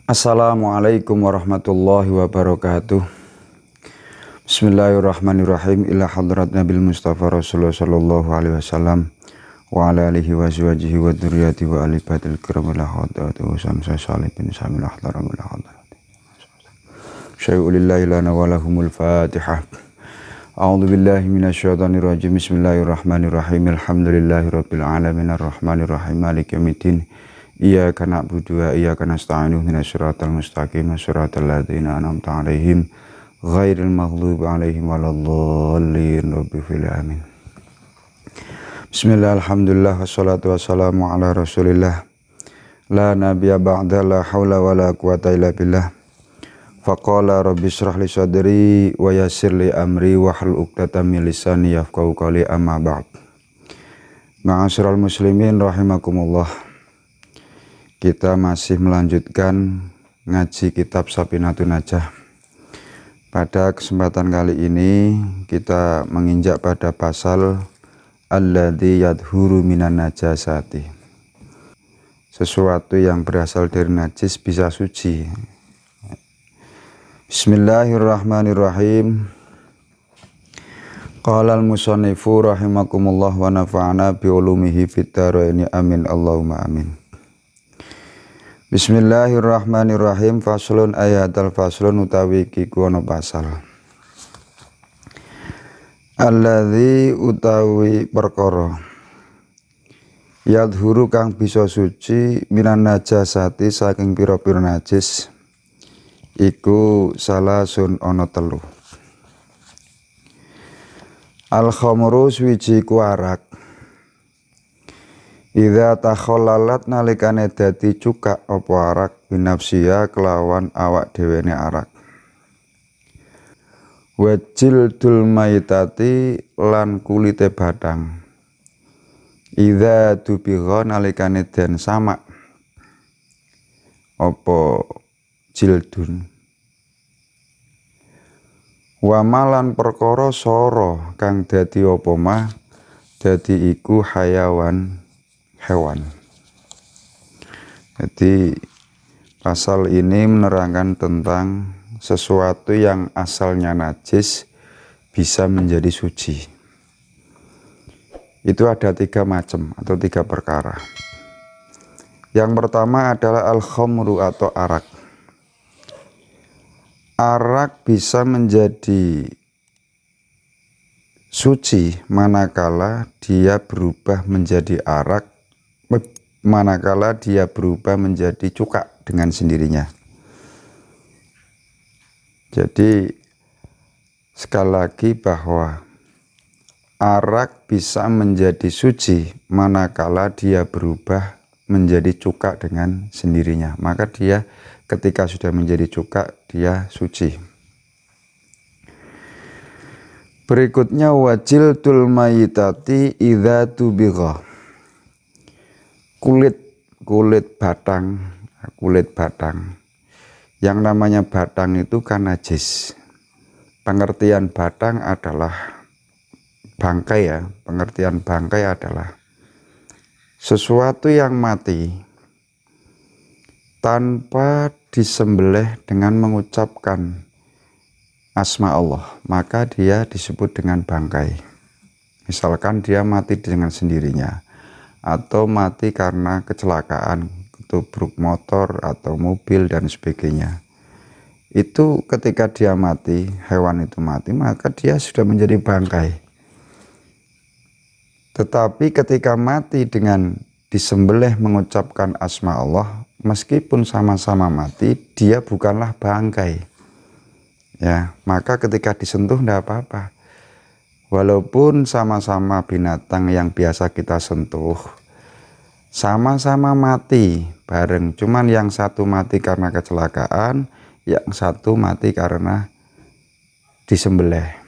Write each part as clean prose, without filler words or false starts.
Assalamualaikum warahmatullahi wabarakatuh. Bismillahirrahmanirrahim. Ila hadrat Nabil Mustafa Rasulullah sallallahu alaihi wasallam wa ala alihi wa azwajihi wa dzurriyyati wa ali badil kiram ila hadrati wa samsa salibin samil ahdaram ila hadrati syai'ulillahi lana wa lahumul fatihah. A'udzu billahi minasyaitonir rajim. Bismillahirrahmanirrahim. Alhamdulillahi rabbil alamin arrahmanir rahim maliki yaumiddin. Iyyaka na'budu wa iyyaka nasta'in ihdinas siratal mustaqim siratal ladzina an'amta 'alaihim ghairil maghdubi 'alaihim waladdallin amin. Bismillah, alhamdulillah, wassalatu wassalamu ala rasulillah la nabiyya ba'da, la haula wa la quwata illa billah. Faqala rabbi shrah li sadri wa yassir li amri wahlul 'uqdatam min lisani yafqahu qawli, amma ba'd. Ma'asyiral muslimin rahimakumullah. Kita masih melanjutkan ngaji kitab Safinatun Najah. Pada kesempatan kali ini kita menginjak pada pasal alladzi yadhuru minan najasati. Sesuatu yang berasal dari najis bisa suci. Bismillahirrahmanirrahim. Qala al-musannifu rahimakumullah wa nafa'ana bi ulumihi fid dharain amin Allahumma amin. Bismillahirrahmanirrahim. Faslun ayatal faslun utawi kikono pasal. Alladzi utawi perkara yadhuru kang bisa suci minan najasati saking pira-pira najis iku salasun ana telu. Al khamru suci ku arak. Idza takhallalat nalikane dadi cukak apa arak binafsiya kelawan awak dhewene arak. Wajildul maitati lan kulite bathang. Idza tubigha nalikane den samak apa jildun. Wa malan perkara sara kang dadi apa mah dadi iku hayawan hewan. Jadi pasal ini menerangkan tentang sesuatu yang asalnya najis bisa menjadi suci. Itu ada 3 macam atau 3 perkara. Yang pertama adalah al-khamru atau arak. Arak bisa menjadi suci manakala dia berubah menjadi arak, manakala dia berubah menjadi cukak dengan sendirinya. Jadi sekali lagi bahwa arak bisa menjadi suci manakala dia berubah menjadi cukak dengan sendirinya. Maka dia ketika sudah menjadi cukak dia suci. Berikutnya wajildul mayitati idza tubigha. Kulit batang. Yang namanya batang itu kan najis. Pengertian batang adalah bangkai ya. Pengertian bangkai adalah sesuatu yang mati tanpa disembelih dengan mengucapkan asma Allah, maka dia disebut dengan bangkai. Misalkan dia mati dengan sendirinya, atau mati karena kecelakaan, ketubruk motor atau mobil dan sebagainya. Itu ketika dia mati, hewan itu mati, maka dia sudah menjadi bangkai. Tetapi ketika mati dengan disembelih mengucapkan asma Allah, meskipun sama-sama mati, dia bukanlah bangkai. Ya, maka ketika disentuh tidak apa-apa. Walaupun sama-sama binatang yang biasa kita sentuh, sama-sama mati bareng, cuman yang satu mati karena kecelakaan, yang satu mati karena disembelih.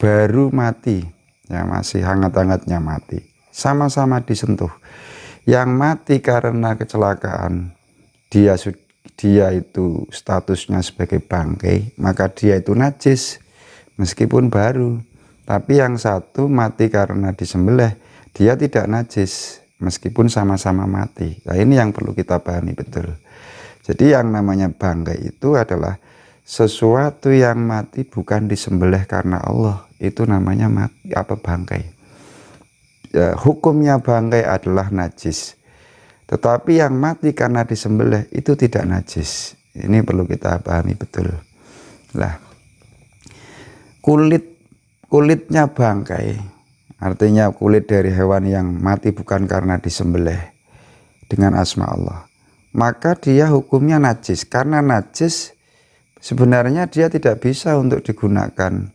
Baru mati, ya masih hangat-hangatnya mati. Sama-sama disentuh. Yang mati karena kecelakaan, dia itu statusnya sebagai bangkai, maka dia itu najis meskipun baru. Tapi yang satu mati karena disembelih, dia tidak najis meskipun sama-sama mati. Nah, ini yang perlu kita pahami betul. Jadi yang namanya bangkai itu adalah sesuatu yang mati bukan disembelih karena Allah, itu namanya mati bangkai. Ya, hukumnya bangkai adalah najis. Tetapi yang mati karena disembelih itu tidak najis. Ini perlu kita pahami betul. Lah, kulitnya bangkai, artinya kulit dari hewan yang mati bukan karena disembelih dengan asma Allah, maka dia hukumnya najis. Karena najis, sebenarnya dia tidak bisa untuk digunakan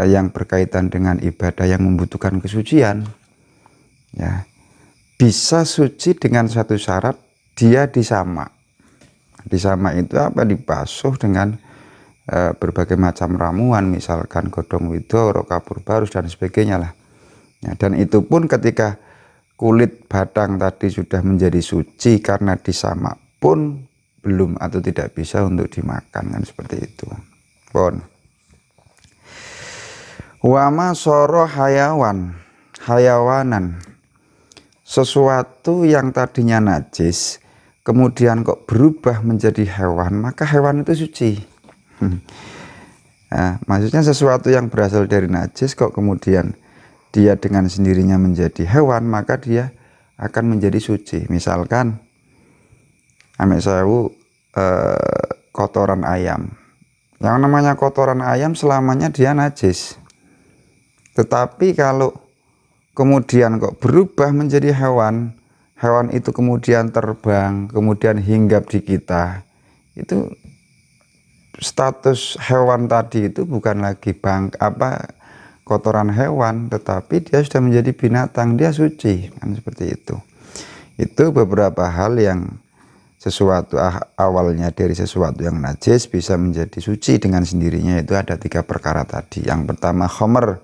yang berkaitan dengan ibadah yang membutuhkan kesucian. Ya, bisa suci dengan satu syarat, dia disamak. Disamak itu apa? Dibasuh dengan berbagai macam ramuan, misalkan godong wido, roka purbarus dan sebagainya lah. Ya, dan itu pun ketika kulit batang tadi sudah menjadi suci karena disamak pun belum atau tidak bisa untuk dimakan, kan seperti itu. Pun wama soro hayawanan, sesuatu yang tadinya najis kemudian kok berubah menjadi hewan, maka hewan itu suci. Nah, maksudnya sesuatu yang berasal dari najis kok kemudian dia dengan sendirinya menjadi hewan, maka dia akan menjadi suci. Misalkan kotoran ayam. Yang namanya kotoran ayam selamanya dia najis. Tetapi kalau kemudian kok berubah menjadi hewan, hewan itu kemudian terbang, kemudian hinggap di kita, itu status hewan tadi itu bukan lagi kotoran hewan, tetapi dia sudah menjadi binatang, dia suci, kan seperti itu. Itu beberapa hal yang sesuatu awalnya dari sesuatu yang najis bisa menjadi suci dengan sendirinya. Itu ada 3 perkara tadi. Yang pertama khomer,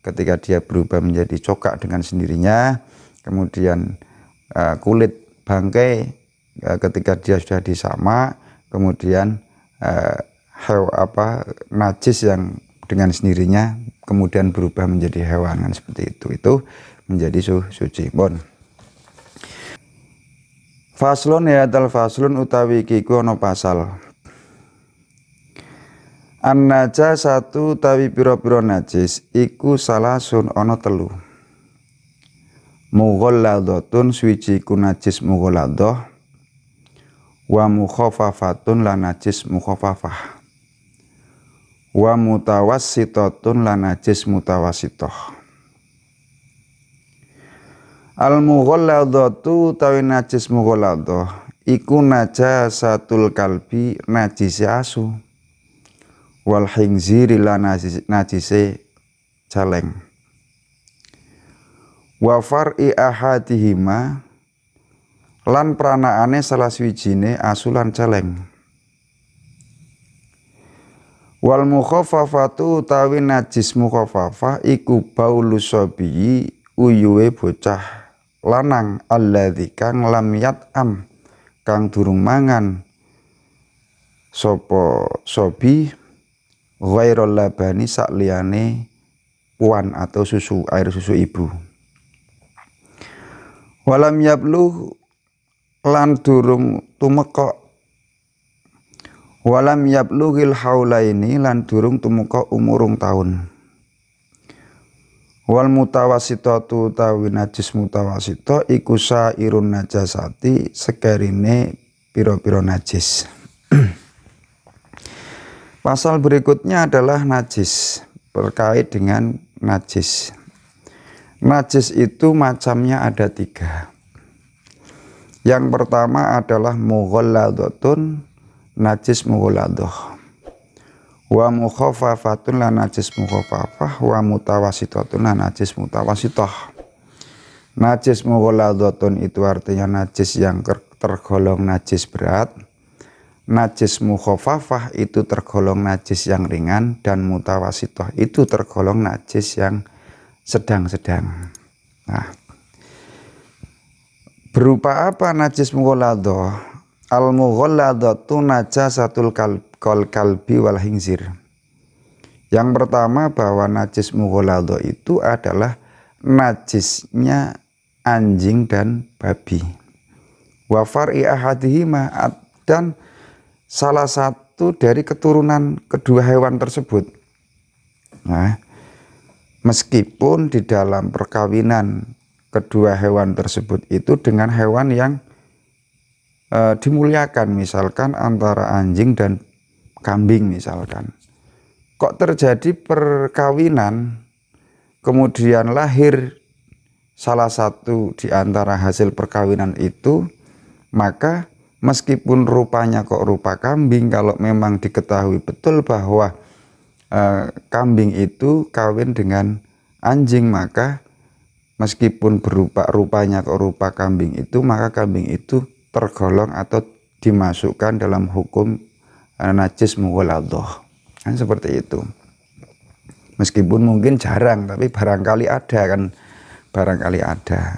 ketika dia berubah menjadi cokak dengan sendirinya. Kemudian kulit bangkai ketika dia sudah disamak. Kemudian najis yang dengan sendirinya kemudian berubah menjadi hewan, kan seperti itu menjadi suci. Bon. Faslun ya dal faslun utawi kiku ono pasal. An-najasatu utawi pira-pira najis iku salasun ono 3. Mughalladatun suci ku najis mughalladah, wa mukhaffafatun lan najis mukhaffafah, wa mutawassitatun lan najis mutawassithah. Al mughalladatu tawi najis mughalladah iku najasatul kalbi, najise asu, wal khinziri lan najise celeng, wa far'i ahadihima lan pranaane salah swijine asu lan celeng. Wal mukhaffafatu tawi najis mukhaffafah iku baulu sobi, uyuwe bocah lanang, alladzi kang lam yat'am kang durung mangan sapa sobi, ghairul labani sakliyane puan atau susu, air susu ibu. Walam yablu lan durung tumeka, walam yablughil haulaini lan durung tumeka umurung taun. Wal mutawassitatu tawi najis mutawassita iku sairun najasati, sekerine pira-pira najis. Pasal berikutnya adalah najis, terkait dengan najis. Najis itu macamnya ada 3. Yang pertama adalah mughalladatun, najis mughalladah, wa mukhaffafatun lan najis mukhaffafah, wa mutawassitatun lan najis mutawassithah. Najis mughalladatun itu artinya najis yang tergolong najis berat. Najis mukhaffafah itu tergolong najis yang ringan, dan mutawassithah itu tergolong najis yang sedang-sedang. Nah, berupa apa najis mughalladah? Al mughalladatu najasatul kalbi wal khinzir. Yang pertama bahwa najis mughalladah itu adalah najisnya anjing dan babi. Wa far'i ahadihima dan salah satu dari keturunan kedua hewan tersebut. Nah, meskipun di dalam perkawinan kedua hewan tersebut itu dengan hewan yang dimuliakan, misalkan antara anjing dan kambing misalkan. Kok terjadi perkawinan, kemudian lahir salah satu di antara hasil perkawinan itu, maka meskipun rupanya kok rupa kambing, kalau memang diketahui betul bahwa kambing itu kawin dengan anjing, maka meskipun rupanya kok rupa kambing itu, maka kambing itu tergolong atau dimasukkan dalam hukum najis mughaladhah. Kan seperti itu. Meskipun mungkin jarang, tapi barangkali ada kan, barangkali ada.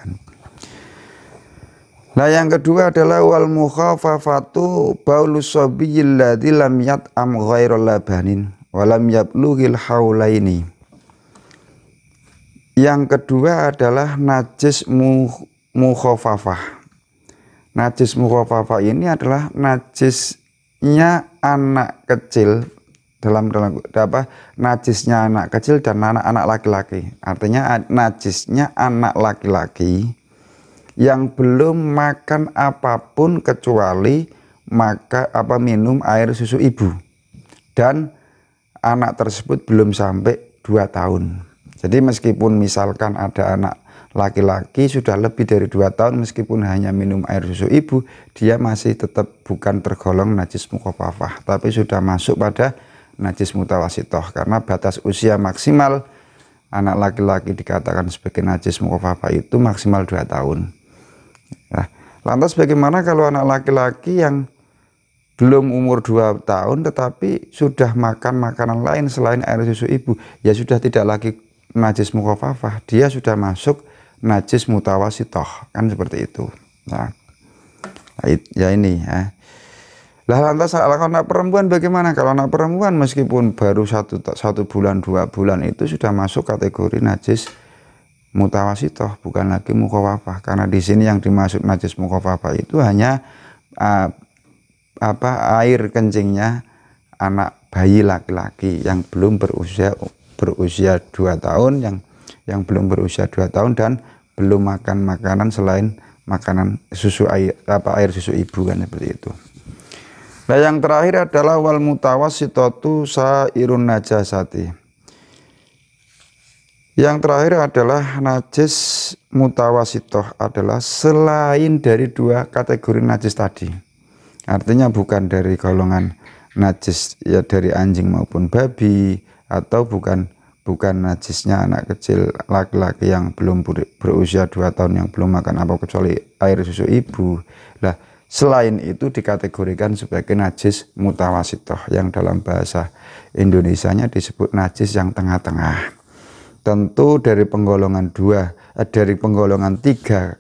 Nah, yang kedua adalah wal mukhafafatu baulus sabiyil ladzi lam yat'am ghairal labanin wa lam yablughil haulaini. Yang kedua adalah najis mukhafafah. Najis mukhafafah ini adalah najisnya anak kecil, dalam najisnya anak kecil dan anak-anak laki-laki. Artinya najisnya anak laki-laki yang belum makan apapun kecuali minum air susu ibu, dan anak tersebut belum sampai 2 tahun. Jadi meskipun misalkan ada anak laki-laki sudah lebih dari 2 tahun, meskipun hanya minum air susu ibu, dia masih tetap bukan tergolong najis mukhafafah, tapi sudah masuk pada najis mutawasitoh, karena batas usia maksimal anak laki-laki dikatakan sebagai najis mukhafafah itu maksimal 2 tahun. Nah, lantas bagaimana kalau anak laki-laki yang belum umur 2 tahun tetapi sudah makan makanan lain selain air susu ibu? Ya sudah tidak lagi najis mukhafafah, dia sudah masuk najis mutawasitoh, kan seperti itu. Nah, ya ini ya. Lah lantas kalau anak perempuan bagaimana? Kalau anak perempuan meskipun baru 1 bulan 2 bulan itu sudah masuk kategori najis mutawasitoh, bukan lagi mukhafafah. Karena di sini yang dimaksud najis mukhafafah itu hanya air kencingnya anak bayi laki-laki yang belum berusia 2 tahun, yang belum berusia 2 tahun dan belum makan makanan selain makanan susu air susu ibu, kan seperti itu. Nah, yang terakhir adalah wal mutawassitatu sairun najasati. Yang terakhir adalah najis mutawassitoh adalah selain dari 2 kategori najis tadi. Artinya bukan dari golongan najis ya dari anjing maupun babi, atau bukan najisnya anak kecil laki-laki yang belum berusia 2 tahun yang belum makan apa kecuali air susu ibu. Lah, selain itu dikategorikan sebagai najis mutawassitoh, yang dalam bahasa Indonesianya disebut najis yang tengah-tengah. Tentu dari penggolongan 3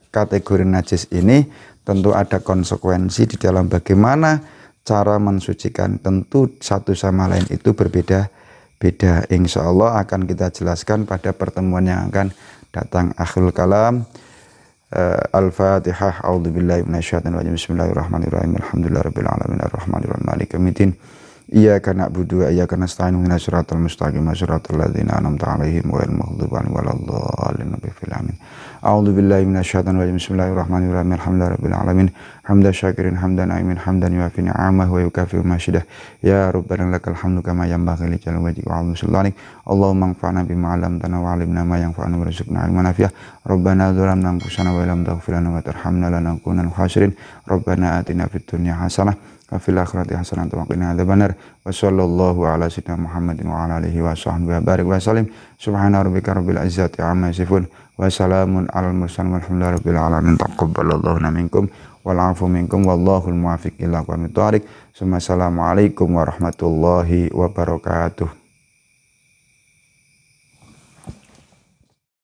kategori najis ini tentu ada konsekuensi di dalam bagaimana cara mensucikan. Tentu satu sama lain itu berbeda-beda. Insya Allah akan kita jelaskan pada pertemuan yang akan datang. Akhirul kalam. Al-Fatihah. A'udzubillahi minasyaitonir rajim. Bismillahirrahmanirrahim. Alhamdulillahirabbil alamin arrahmanirrahim maliki yaumiddin. Iyyaka na'budu wa iyyaka nasta'in. Ihdinas siratal mustaqim. Siratal ladzina an'amta 'alaihim ghairil maghdubi 'alaihim waladdallin. Amin. A'udzubillahi minasyaitonir rajim. Bismillahirrahmanirrahim. Alhamdulillahirabbil alamin. Hamdan syakirin hamdan na'imin hamdan yuafi ni'amah wa yukafi masyidah. Ya Rabbana lakal hamdu kama yanbaghi li jalali wajhika wa 'azimi sultanik. Allahumma anfa'na bima 'allamtana wa 'allimna ma yanfa'una warzuqna 'ilman nafi'ah. Rabbana dzalamna anfusana wa lam taghfir lana wa tarhamna lanakunanna minal khasirin. Rabbana atina fid dunya hasanah wa fil akhirati hasanah wa qina adzabannar. Wa sallallahu ala sayyidina Muhammadin wa ala alihi wa sahbihi wa barik wa sallim. Subhana rabbika rabbil izzati amma yasifun wa salamun alal mursalin walhamdulillahi rabbil alamin. Taqabbalallahu minkum wal 'afu minkum wallahul muwaffiq ila aqwamit thoriq. Assalamualaikum warahmatullahi wabarakatuh.